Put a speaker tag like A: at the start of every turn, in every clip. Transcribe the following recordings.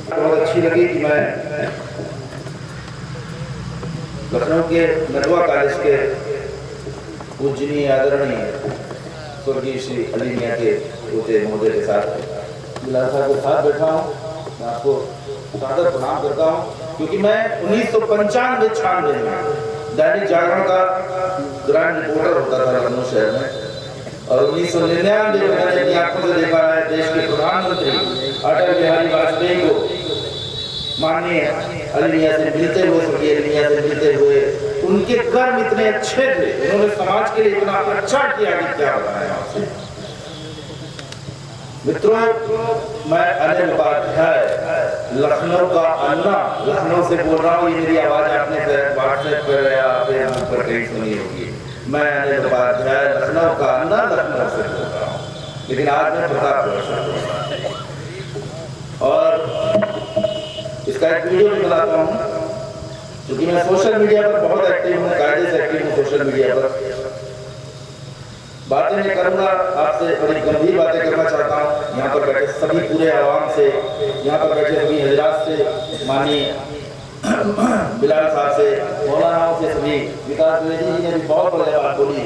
A: बहुत अच्छी लगी कि मैं लखनऊ के नदवा कॉलेज के पूजनीय आदरणीय स्वर्गीय श्री अली मियां के पोते महोदय के साथ बिलाल साहब के साथ बैठा हूँ। मैं आपको सादर प्रणाम करता हूँ क्योंकि मैं 1995-96 में दैनिक जागरण का ग्रांड रिपोर्टर होता था लखनऊ शहर में, और 1999 में मैंने अपनी आंखों से देखा है देश के प्रधानमंत्री अटल बिहारी वाजपेयी को माननीय अली मियां से मिलते हुए, स्वर्गीय अली मियां से मिलते हुए। उनके कर्म इतने अच्छे थे, उन्होंने समाज के लिए इतना अच्छा किया कि क्या बताएं आपसे। मित्रों, मैं अनिल उपाध्याय, लखनऊ का अन्ना, लखनऊ से बोल रहा हूँ। ये मेरी आवाज आपने व्हाट्सएप पर या फेसबुक पर कहीं सुनी होगी। मैं अनिल उपाध्याय, लखनऊ का अन्ना, लखनऊ से बोल रहा हूँ, लेकिन आज मैं प्रतापगढ़ से बोल रहा हूँ। और इसका एक वीडियो भी बनाता हूँ क्योंकि मैं सोशल मीडिया पर बहुत एक्टिव हूँ, कायदे से एक्टिव हूँ सोशल मीडिया पर। बातें मैं करूँगा आपसे, बड़ी गंभीर बातें करना चाहता हूँ यहाँ पर बैठे सभी पूरे आवाम से, यहाँ पर बैठे सभी हजरात से, माननीय बिलाल साहब से, मौलानाओं से, सभी विकास द्विवेदी जी ने भी बहुत बड़ी बात बोली,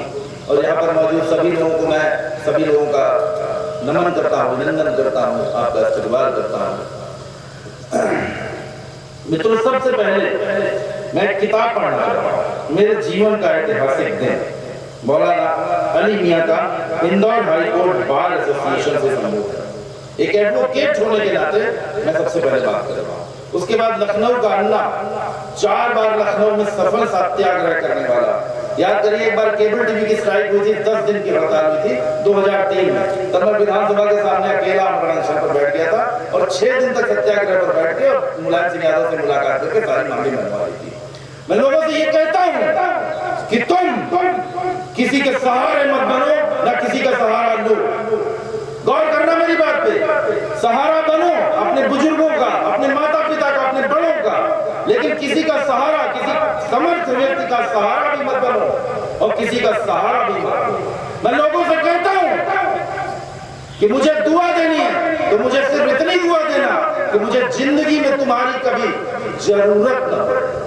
A: और यहाँ पर मौजूद सभी लोगों को मैं सभी लोगों का नमन करता हूँ, अभिनंदन करता हूँ, आपका इस्तकबाल करता हूँ। मित्रों, सबसे पहले मैं किताब पढ़ना चाहता हूँ, मेरे जीवन का ऐतिहासिक दिन, मौलाना अली मियां का Indore high court bar association से संबोधन। एक एडवोकेट होने के नाते मैं सबसे पहले बात कर रहा हूँ। उसके बाद लखनऊ का अन्ना, 4 बार लखनऊ में सफल सत्याग्रह करने वाला। याद करिए, एक बार केबल टीवी की स्ट्राइक हुई थी, 10 दिन की हड़ताल हुई थी 2003 में। तब मैं विधानसभा के सामने अकेला अमरण पर बैठ गया था और 6 दिन तक सत्याग्रह पर बैठ के और मुलायम सिंह यादव से मुलाकात करके सारी मांगे मनवा ली थी। मैं लोगों से ये कहता हूँ कि तुम किसी के सहारे मत बनो, ना किसी का सहारा लो। गौर करना मेरी बात पे। सहारा बनो अपने बुजुर्गों का, अपने माता पिता का, अपने बड़ों का, लेकिन किसी का सहारा, किसी समर्थ व्यक्ति का सहारा भी मत बनो और किसी का सहारा भी मत बनो। मैं लोगों से कहता हूं कि मुझे दुआ देनी है तो मुझे सिर्फ इतनी दुआ देना कि मुझे जिंदगी में तुम्हारी कभी जरूरत न पड़े।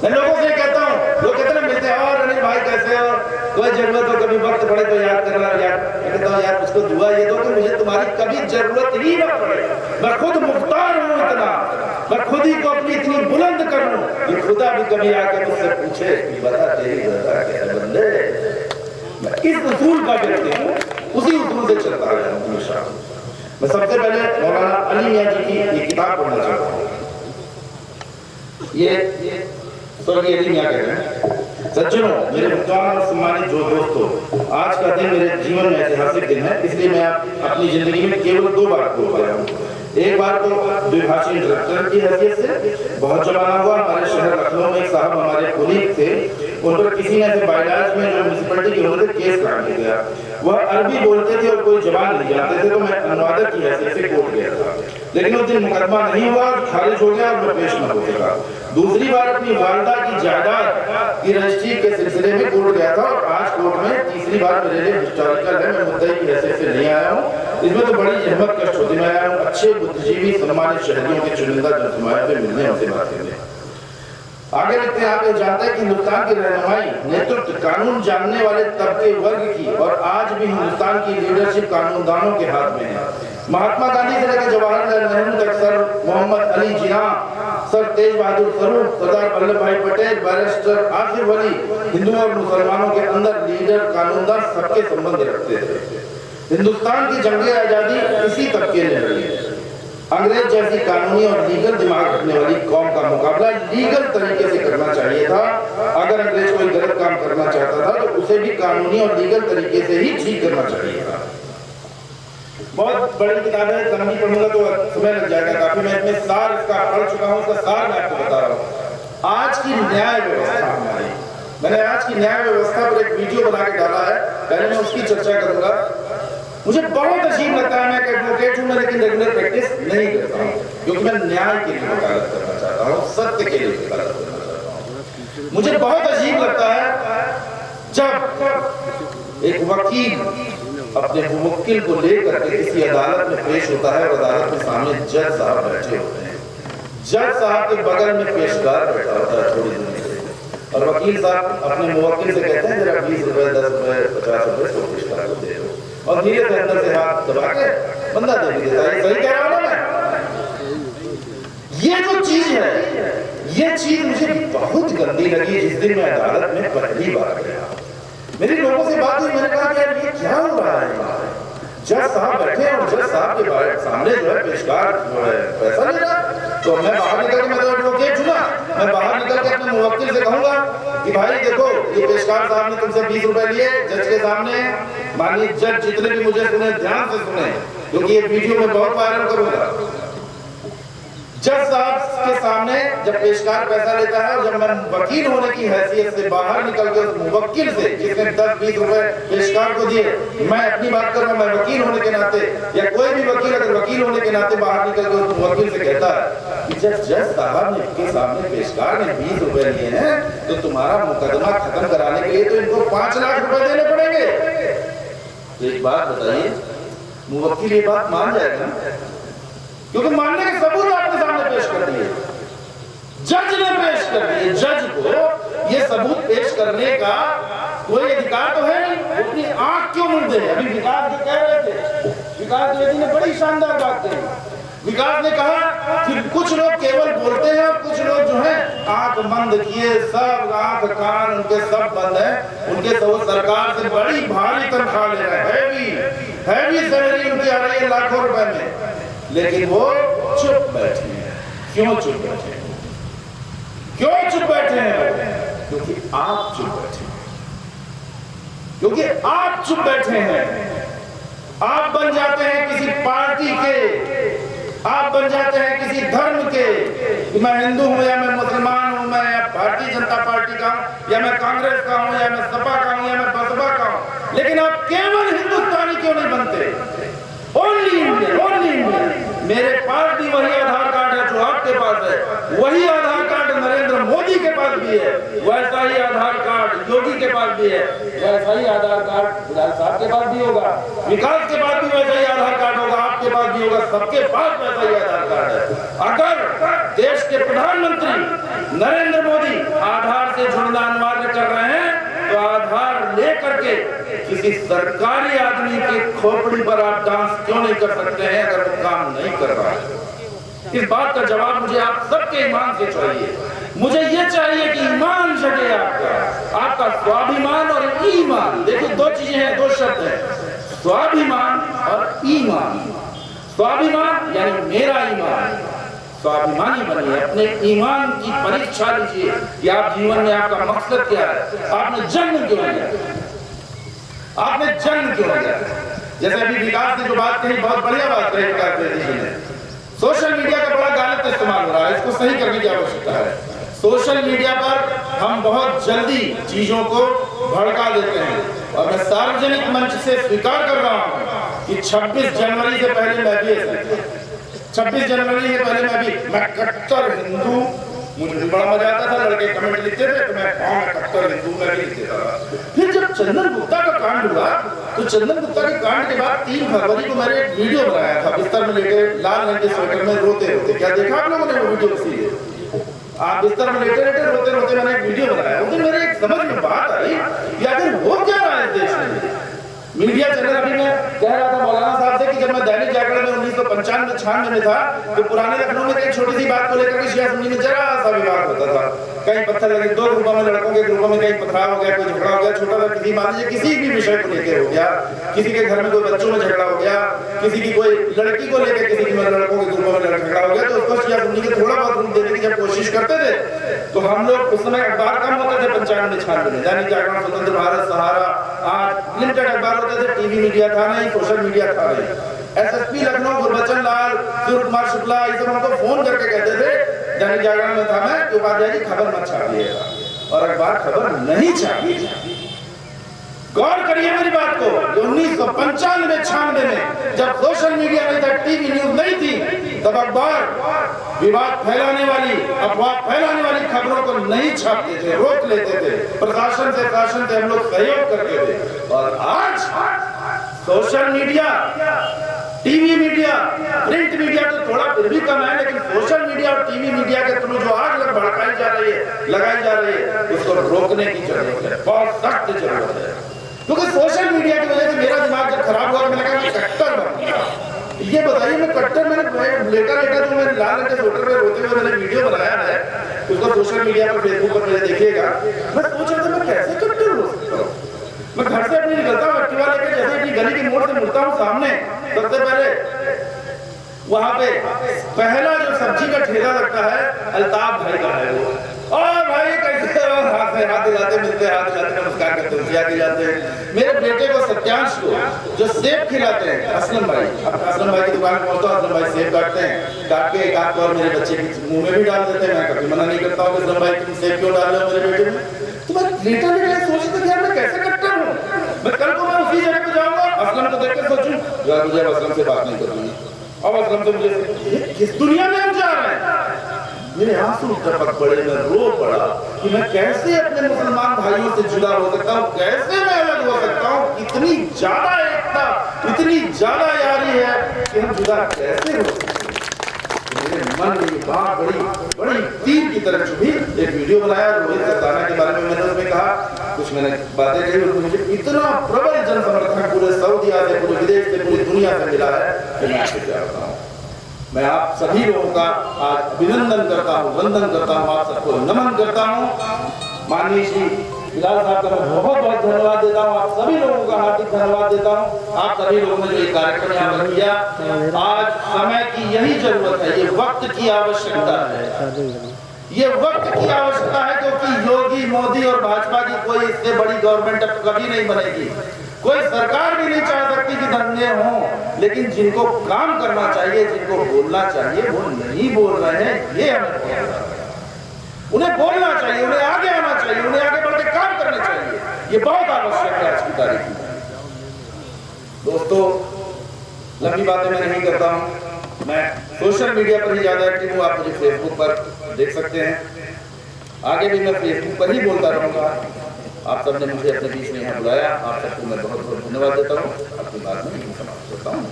A: मैं लोगों से कहता हूँ, लोग कितने मिलते हैं, और अनिल भाई कैसे हो, कोई जरूरत हो, कभी वक्त पड़े तो याद करना। यार मैं कहता हूँ, यार उसको दुआ ये दो कि मुझे तुम्हारी कभी जरूरत ही ना पड़े। मैं खुद मुख्तार हूँ इतना, मैं खुद ही को अपनी इतनी बुलंद कर लूं कि खुदा भी कभी आके मुझसे पूछे कि बता तेरी रज़ा क्या है बंदे। मैं इस उसूल का व्यक्ति हूँ, उसी उसूल से चलता रहा हूँ हमेशा। मैं सबसे पहले मौलाना अली मियां जी की ये किताब पढ़ना चाहता हूँ। ये स्वर्गीय अली मियां कह रहे हैं, सज्जनों, मेरे मुख्तार और सम्मानित जो दोस्तों, आज का दिन मेरे जीवन में ऐतिहासिक दिन है, इसलिए मैं अपनी जिंदगी में केवल 2 बार बोल रहा हूँ। एक बार तो द्विभाषी डायरेक्टर की हैसियत से। बहुत जमाना हुआ, हमारे शहर लखनऊ में एक साहब हमारे कुलीग थे, उन पर किसी ने ऐसे बाइलाज में जो म्यूनिसिपैलिटी के होते केस काट दिया गया। वह अरबी बोलते थे और कोई जबान नहीं जानते थे, तो मैं अनुवादक की हैसियत से कोर्ट गया था, लेकिन उस दिन मुकदमा नहीं हुआ, खारिज हो गया और मैं पेश न हो सका। दूसरी बार अपनी वालदा की जायदाद की रजिस्ट्री के सिलसिले में कोर्ट गया था, और आज कोर्ट में तीसरी बार मेरे लिए हिस्टोरिकल है, मैं मुद्दई की हैसियत से नहीं आया हूँ। इसमें तो बड़ी जहमत कष्ट होती, मैं आया हूँ अच्छे बुद्धिजीवी सम्मानित शहरियों के चुनिंदा जनसमुदाय से मिलने, उनसे बात करने। आगे लिखते हैं, आप ये जानते हैं कि हिंदुस्तान की रहनुमाई, नेतृत्व, कानून जानने वाले तबके वर्ग की, और आज भी हिंदुस्तान की लीडरशिप कानूनदानों के हाथ में है। महात्मा गांधी से लेकर जवाहरलाल नेहरू तक, सर मोहम्मद अली जिन्ना, सर तेज बहादुर स्वरूप, सरदार वल्लभ भाई पटेल, बैरिस्टर आसिफ अली, हिंदुओं और मुसलमानों के अंदर लीडर, कानूनदान सबके संबंध रखते थे। हिंदुस्तान की जंगे आजादी इसी तबके ने लड़ी। अंग्रेज जैसी कानूनी और लीगल दिमाग रखने वाली कौम का मुकाबला लीगल तरीके से करना चाहिए था। अगर अंग्रेज कोई गलत काम करना चाहता था तो उसे भी कानूनी और लीगल तरीके से ही ठीक करना चाहिए था। बहुत बड़ी किताब है, लंबी पढ़ूंगा तो समय लग जाएगा काफी। मैं इसमें सार इसका पढ़ चुका हूँ, उसका सार मैं आपको बता रहा हूँ। आज की न्याय व्यवस्था हमारी, मैंने आज की न्याय व्यवस्था पर एक वीडियो बना के डाला है, पहले मैं उसकी चर्चा करूंगा। मुझे बहुत अजीब लगता है, मैं एक एडवोकेट हूं, मैं लेकिन रेगुलर प्रैक्टिस नहीं करता हूं, क्योंकि मैं न्याय के लिए वकालत करना चाहता हूं, सत्य के लिए वकालत करना चाहता हूं। मुझे बहुत अजीब लगता है जब एक वकील अपने मुवक्किल को लेकर के किसी अदालत में पेश होता है और अदालत के सामने जज साहब बैठे होते हैं जज साहब के बगल में पेशकार बैठा होता है थोड़ी दूरी पे, और वकील साहब अपने मुवक्किल से कहते हैं जरा 20 रुपए 10 रुपए 50 रुपए तो पेशकार को दे दो, और धीरे से अंदर से हाथ दबा के बंदा दे भी देता है। सही कह रहा हूं ना मैं? ये जो चीज है, ये चीज मुझे बहुत गंदी लगी जिस दिन मैं अदालत में पहली बार गया। मेरे लोगों से बात हुई, मैंने कहा यार ये क्या हो रहा है? जज साहब बैठे और जज साहब के सामने जो है पेशकार जो है पैसा ले रहा, तो मैं बाहर निकल के, मैं तो एडवोकेट हूं ना, मैं बाहर निकल के अपने मुवक्किल से कहूंगा कि भाई देखो ये पेशकार साहब ने तुमसे 20 रुपए लिए जज के सामने, मानिए जज जितने भी मुझे सुने ध्यान से सुने क्योंकि ये वीडियो में बहुत वायरल करूंगा। जज साहब के सामने जब पेशकार पैसा लेता है और जब मैं वकील होने की हैसियत से बाहर निकल के उस मुवक्किल से जिसने 10-20 रुपए पेशकार को दिए, मैं अपनी बात कर रहा हूं, मैं वकील होने के नाते या कोई भी वकील अगर वकील होने के नाते बाहर निकल के उस मुवक्किल से कहता है कि जब जज साहब ने के सामने पेशकार ने 20 रुपए लिए हैं तो तुम्हारा मुकदमा खत्म कराने के लिए तो इनको 5 लाख रुपए देने पड़ेंगे, तो एक बात बताइए मुवक्किल ये बात मान जाएगा ना? क्योंकि मानने के सबूत आपके सामने पेश कर दिए, जज ने पेश कर दिए। जज को ये सबूत पेश करने का कोई अधिकार तो है नहीं, अपनी आंख क्यों मूंद दे? अभी विकास जी कह रहे थे, विकास द्विवेदी ने बड़ी शानदार बात कही। विकास ने कहा कि कुछ लोग केवल बोलते हैं और कुछ लोग जो है आंख बंद किए, सब आंख कान उनके सब बंद है, उनके तो सरकार से बड़ी भारी तनख्वाह ले रहे हैं, हैवी सैलरी उनकी आ रही है लाखों रुपए में, लेकिन वो चुप बैठे हैं। क्यों चुप बैठे हैं? क्यों चुप बैठे हैं? क्योंकि आप चुप बैठे हैं, क्योंकि आप चुप बैठे हैं। आप बन जाते हैं किसी पार्टी के, आप बन जाते हैं किसी धर्म के, मैं हिंदू हूं या मैं मुसलमान हूं, मैं भारतीय जनता पार्टी का हूं या मैं कांग्रेस का हूं या मैं सपा का हूं या मैं बसपा का हूं, लेकिन आप केवल हिंदुस्तानी क्यों नहीं बनते? Only Indian, only Indian. मेरे पास भी वही आधार कार्ड है जो आपके पास है, वही आधार कार्ड नरेंद्र मोदी के पास भी है, वैसा ही आधार कार्ड योगी के पास भी है, वैसा ही आधार कार्ड बिलाल साहब के पास भी होगा, विकास के पास भी वैसा ही आधार कार्ड होगा, आपके पास भी होगा, सबके पास वैसा ही आधार कार्ड है। अगर देश के प्रधानमंत्री नरेंद्र मोदी आधार से जुड़ना अनिवार्य कर रहे हैं तो आधार लेकर के किसी सरकारी आदमी की खोपड़ी पर आप डांस क्यों नहीं कर सकते हैं अगर वो काम नहीं कर रहा है? इस बात का जवाब मुझे आप सबके ईमान से चाहिए। मुझे ये चाहिए कि ईमान जगे आपका स्वाभिमान और ईमान। देखिए दो चीजें हैं, दो शब्द हैं, स्वाभिमान और ईमान। स्वाभिमान यानी मेरा ईमान, स्वाभिमानी बनिए, अपने ईमान की परीक्षा लीजिए कि आप जीवन में आपका मकसद क्या है, आपने जन्म क्यों लिया, आपने जन्म क्यों लिया। जैसे अभी विकास ने जो बात कही, बहुत बढ़िया बात कही विकास द्विवेदी जी ने। सोशल मीडिया का बड़ा गलत इस्तेमाल हो रहा है, इसको सही करने की आवश्यकता है। सोशल मीडिया पर हम बहुत जल्दी चीजों को भड़का देते हैं और मैं सार्वजनिक मंच से स्वीकार कर रहा हूं कि 26 जनवरी से पहले मैं भी 26 जनवरी से पहले मैं कट्टर हिंदू, मुझे बड़ा मजा आता था, लड़के कमेंट लिखते थे तो मैं कट्टर हिंदू में भी लिखते था। फिर जब चंदन गुप्ता का कांड हुआ तो चंदन गुप्ता के कांड के बाद 3 फरवरी को मैंने एक वीडियो बनाया था, बिस्तर में लेटे लाल रंग के स्वेटर में रोते रोते। क्या देखा आप लोगों ने वो वीडियो? आप बिस्तर में लेटे लेटे रोते रोते मैंने एक वीडियो बनाया। उस दिन मेरे एक समझ में बात आई कि आखिर हो क्या रहा है देश में। मीडिया चैनल अभी मैं कह रहा था मौलाना साहब से कि जब मैं दैनिक जागरण में 1995-96 में था तो पुराने लखनऊ में एक छोटी सी बात को लेकर के शिया सुन्नी में जरा सा विवाद होता था। कहीं पत्थर लगे, 2 ग्रुपों में, लड़कों के ग्रुपों में कहीं पथराव हो गया, कोई झगड़ा हो गया, छोटा सा किसी मान लीजिए किसी भी विषय को लेकर हो गया, किसी के घर में कोई बच्चों में झगड़ा हो गया, किसी की कोई लड़की को लेकर किसी की लड़कों के ग्रुपों में झगड़ा हो गया, तो उसको शिया सुन्नी के थोड़ा बहुत रूप देने की जब कोशिश करते थे तो हम लोग उस समय अखबार कम होते थे 95-96 में, दैनिक जागरण, स्वतंत्र भारत, सहारा, आज लिमिटेड अखबार होते थे, टीवी मीडिया था नहीं, सोशल मीडिया था नहीं। एसएसपी लखनऊ गुरबचन लाल, सूर्य कुमार शुक्ला, ये सब हमको फोन करके कहते थे, दैनिक जागरण में था मैं, उपाध्याय जी खबर मत छापिएगा, और अखबार खबर नहीं छापी। गौर करिए मेरी बात को, 1995-96 में जब सोशल मीडिया नहीं था, टीवी न्यूज नहीं थी, तब अखबार विवाद फैलाने वाली, अफवाह फैलाने वाली खबरों को नहीं छापते थे, रोक लेते थे। प्रशासन से शासन से हम लोग सहयोग करते थे। और आज social media, TV media, print media तो थोड़ा फिर भी कम है, लेकिन सोशल मीडिया और टीवी लगाई जा रही है, उसको रोकने की जरूरत है, बहुत सख्त जरूरत है। क्योंकि सोशल मीडिया की वजह से मेरा दिमाग जब खराब हुआ, मैंने कहा मैं कट्टर बन गया। ये बताइए मैं कट्टर, मैंने लेटा जो मैंने लाल रंग के स्वेटर में रोते हुए मैंने वीडियो बनाया है, उसको सोशल मीडिया पर फेसबुक पर मेरे देखिएगा। मैं सोच रहा था मैं कैसे कट्टर हो सकता हूँ। मैं घर से अपनी निकलता हूँ एक्टिवा लेकर, जैसे अपनी गली की मोड़ से मुड़ता हूँ सामने, सबसे पहले वहां पे पहला जो सब्जी का ठेला लगता है अल्ताफ भाई का है वो। और भाई कैसे हाथ में हाथ दिलाते मिलते, हाथ दिलाते नमस्कार करते हुए आगे जाते हैं। मेरे बेटे को सत्यांश को जो सेब खिलाते हैं असलम भाई, अब असलम भाई की दुकान पहुंचता हूं, असलम भाई सेब काटते हैं, काट के एक आध और मेरे बच्चे के मुंह में भी डाल देते हैं। मैं कभी मना नहीं करता हूँ असलम भाई तुम सेब क्यों डाल रहे हो मेरे बेटे में। तो मैं लेटा लेटा सोचता कि यार मैं कैसे कट्टर हूँ। मैं कल को मैं उसी जगह पे जाऊंगा, असलम को देख कर सोचूं यार मुझे असलम से बात नहीं करनी, अब असलम से मुझे किस दुनिया में हम जा रहे हैं। मेरे आंसू टपक पड़े, मैं रो पड़ा कि मैं कैसे अपने मुसलमान भाइयों से जुदा हो सकता हूँ, कैसे मैं अलग हो सकता हूँ। इतनी ज्यादा एकता, इतनी ज्यादा यारी है कि हम जुदा कैसे हो सकते हैं। मेरे मन में ये बात बड़ी तीर की तरह चुभी। एक वीडियो बनाया रोहित सल्ताना के बारे में, मैंने उसमें कहा कुछ मैंने बातें कही, मुझे इतना प्रबल जन समर्थन पूरे सऊदीया से, पूरे विदेश से, पूरी दुनिया से मिला है कि मैं आपसे क्या बताऊं। मैं आप सभी लोगों का आज अभिनंदन करता हूँ, वंदन करता हूँ, आप सबको नमन करता हूँ। माननीय श्री बिलाल साहब का मैं बहुत बहुत धन्यवाद देता हूँ, आप सभी लोगों का हार्दिक धन्यवाद देता हूँ। आप सभी लोगों ने जो ये कार्यक्रम यहाँ किया, आज समय की यही जरूरत है, ये वक्त की आवश्यकता है, ये वक्त की आवश्यकता है। क्योंकि योगी, मोदी और भाजपा की कोई इससे बड़ी गवर्नमेंट अब कभी नहीं बनेगी, कोई सरकार भी नहीं चाह सकती कि दंगे हों, लेकिन जिनको काम करना चाहिए, जिनको बोलना चाहिए, वो नहीं बोल रहे हैं। ये हमें उन्हें बोलना चाहिए, उन्हें आगे आना चाहिए, उन्हें आगे बढ़ के काम करना चाहिए। ये बहुत आवश्यक है आज की तारीख में। दोस्तों, लंबी बातें मैं नहीं करता हूँ, मैं सोशल मीडिया पर ही ज्यादा एक्टिव हूँ। आप मुझे फेसबुक पर देख सकते हैं, आगे भी मैं फेसबुक पर ही बोलता रहूंगा। आप सबने मुझे अपने बीच में यहाँ बुलाया, आप सबको मैं बहुत बहुत धन्यवाद देता हूँ। अपनी बात में समाप्त करता हूँ।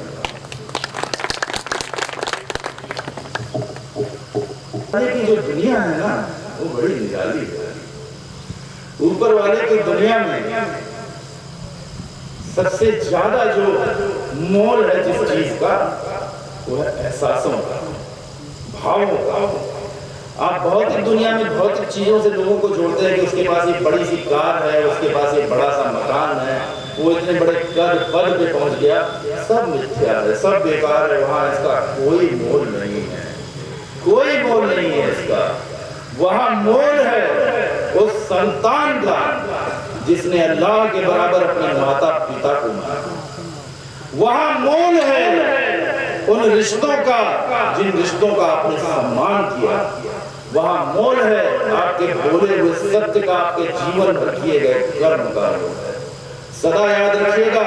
A: की जो दुनिया है ना, वो बड़ी निराली है। ऊपर वाले की दुनिया में सबसे ज्यादा जो मोल है जिस चीज का, वो है एहसासों का, भावों का। आप भौतिक दुनिया में भौतिक चीजों से लोगों को जोड़ते हैं कि उसके पास एक बड़ी सी कार है, उसके पास एक बड़ा सा मकान है, वो इतने बड़े पद पे पहुंच गया। सब मिथ्या है, सब बेकार है, वहां इसका कोई मोल नहीं है, कोई मोल नहीं है इसका। वहां मोल है उस संतान का जिसने अल्लाह के बराबर अपने माता पिता को मारा। वहां मोल है उन रिश्तों का जिन रिश्तों का आपने सम्मान किया। वहां मोल है आपके बोले हुए सत्य का, आपके जीवन भर किए गए कर्म का। सदा याद रखिएगा,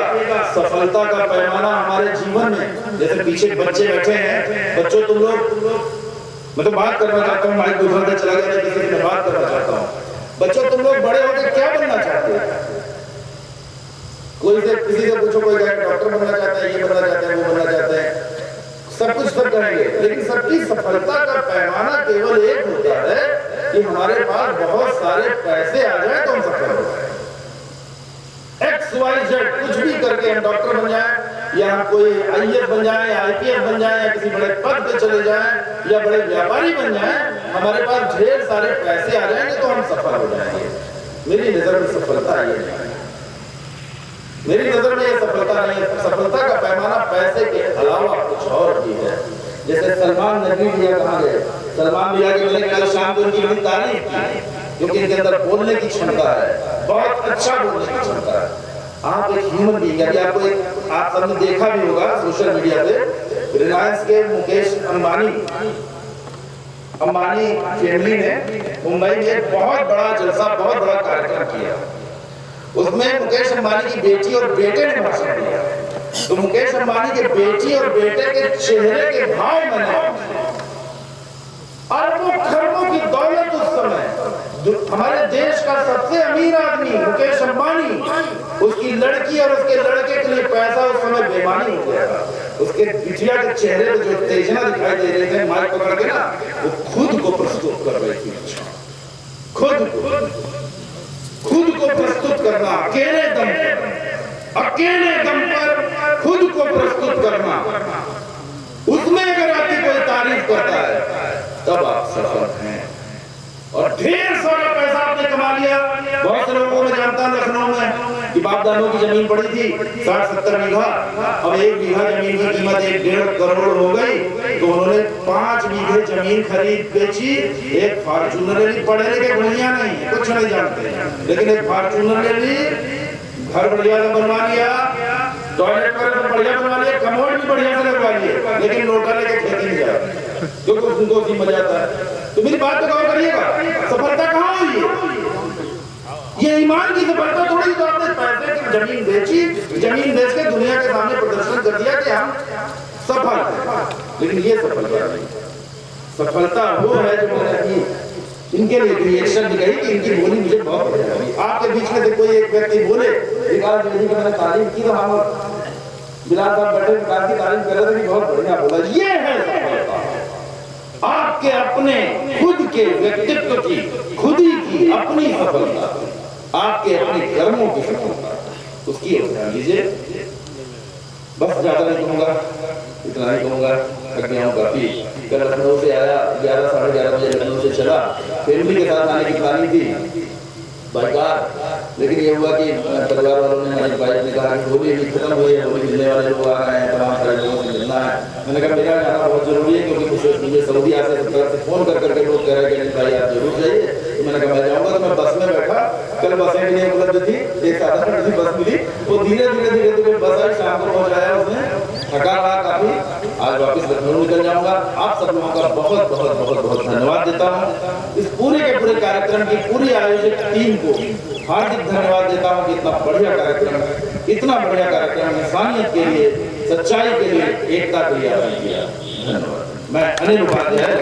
A: सफलता का पैमाना हमारे जीवन में, जैसे पीछे बच्चे बैठे हैं, बच्चों तुम लोग, मैं तो बात करना चाहता हूँ, माइक दूसरा से चला गया, किसी से मैं बात करना चाहता हूँ। बच्चों तुम लोग बड़े होकर क्या बनना चाहते हैं? कोई से किसी से पूछो, कोई डॉक्टर बनना चाहता है, ये बनना चाहता है, वो बनना चाहता है, सब कुछ सब करेंगे, लेकिन सबकी सफलता का पैमाना केवल एक होता है कि हमारे पास बहुत सारे पैसे आ जाए तो हम सफल हो जाए। XYZ कुछ भी करके हम डॉक्टर बन जाए, या हम कोई IAS बन जाए, या IPS बन जाए, या किसी बड़े पद पे चले जाए, या बड़े व्यापारी बन जाए, हमारे पास ढेर सारे पैसे आ जाएंगे तो हम सफल हो जाएंगे। मेरी नजर में सफलता ये नहीं है, मेरी नजर में ये सफलता नहीं है। सफलता का पैमाना पैसे के अलावा कुछ और भी है। जैसे सलमान नबी भैया कहाँ गए, सलमान भैया के मैंने कल शाम को उनकी बड़ी तारीफ की, क्योंकि इनके अंदर बोलने की क्षमता है, बहुत अच्छा बोलने की क्षमता है। आप एक ह्यूमन बीइंग है। आपको एक, आप सबने देखा भी होगा सोशल मीडिया पे, रिलायंस के मुकेश अंबानी फैमिली ने मुंबई में बहुत बड़ा जलसा, बहुत बड़ा कार्यक्रम किया। उसमें मुकेश अंबानी की बेटी और बेटे ने भाषण दिया। तो मुकेश अंबानी के बेटी और बेटे के चेहरे के भाव मैंने, अरबों खरबों की दौलत उस समय, हमारे देश का सबसे अमीर आदमी मुकेश अंबानी, उसकी लड़की और उसके लड़के के लिए पैसा उस समय बेईमानी हो गया था। उसके बिटिया के चेहरे पे जो उत्तेजना दिखाई दे रहे थे, माइक पकड़ के ना, वो खुद को प्रस्तुत कर रही थी, खुद को प्रस्तुत करना, अकेले दम पर खुद को प्रस्तुत करना, उसमें अगर आपकी कोई तारीफ करता है तब आप सफल हैं। और ढेर सारा पैसा आपने कमा लिया। बहुत से लोगों में जानता लखनऊ में कि बाप दादों की जमीन पड़ी थी 60-70 बीघा, अब 1 बीघा जमीन की कीमत 1-1.5 करोड़ हो गई, तो उन्होंने 5 बीघे जमीन खरीद बेची, एक फॉर्च्यूनर ले ली। पढ़े लिखे बढ़िया नहीं, कुछ नहीं जानते, लेकिन एक फॉर्च्यूनर ले ली, घर बढ़िया बनवा लिया, टॉयलेट बढ़िया बनवा लिया, कमोड भी बढ़िया से लगवा लिए, लेकिन नोटा लेके खेती नहीं जाती क्योंकि उनको उसी मजा आता है। तो मेरी बात तो गौर करिएगा, सफलता कहाँ हुई है? ये ईमान की सफलता थोड़ी। तो आपने पैसे की जमीन बेची, जमीन बेच के दुनिया के सामने प्रदर्शन कर दिया कि हम सफल हैं, लेकिन ये सफलता नहीं। सफलता वो है जो मैंने इनके लिए रिएक्शन भी कही कि इनकी बोली मुझे बहुत बढ़िया लगी। आपके बीच में से कोई एक व्यक्ति बोले विकास जी की मैंने तारीफ की, तो हम बिलाल साहब बैठे विकास की तारीफ कर रहे थे कि बहुत बढ़िया बोला। ये है सफलता, आपके अपने खुद के व्यक्तित्व की, खुद ही की अपनी सफलता, आपके अपने कर्मों की सफलता, उसकी ध्यान लीजिए। बस ज्यादा नहीं कहूँगा, इतना ही कहूँगा, थक गया हूँ काफी। कल लखनऊ से आया, 11-11:30 बजे लखनऊ से चला, फैमिली के साथ आने की प्लानिंग थी बाई कार, लेकिन ये हुआ कि परिवार वालों ने, हमारी वाइफ ने कहा कि होली भी खत्म हुई है, होली मिलने वाले लोग आ रहे हैं, तमाम सारे लोगों से मिलना है। मैंने कहा मेरा जाना बहुत जरूरी है, क्योंकि मुझे सऊदी से सब तरफ से फोन कर करके लोग कह रहे हैं कि भाई आप जरूर जाइए। तो मैंने कहा मैं जाऊँगा। तो मैं बस में बैठा, कल बसें भी नहीं उपलब्ध थी, एक साधारण बस मिली, वो धीरे धीरे बस आई, शाम को पहुँचाया उसने, थका रहा काफी। आज वापस लखनऊ निकल जाऊंगा। आप सब लोगों का बहुत बहुत बहुत बहुत धन्यवाद देता हूँ। इस पूरे के पूरे कार्यक्रम की पूरी आयोजक टीम को हार्दिक धन्यवाद देता हूँ कि इतना बढ़िया कार्यक्रम इंसानियत के लिए, सच्चाई के लिए, एकता के लिए आपने किया। धन्यवाद। मैं अनिल उपाध्याय।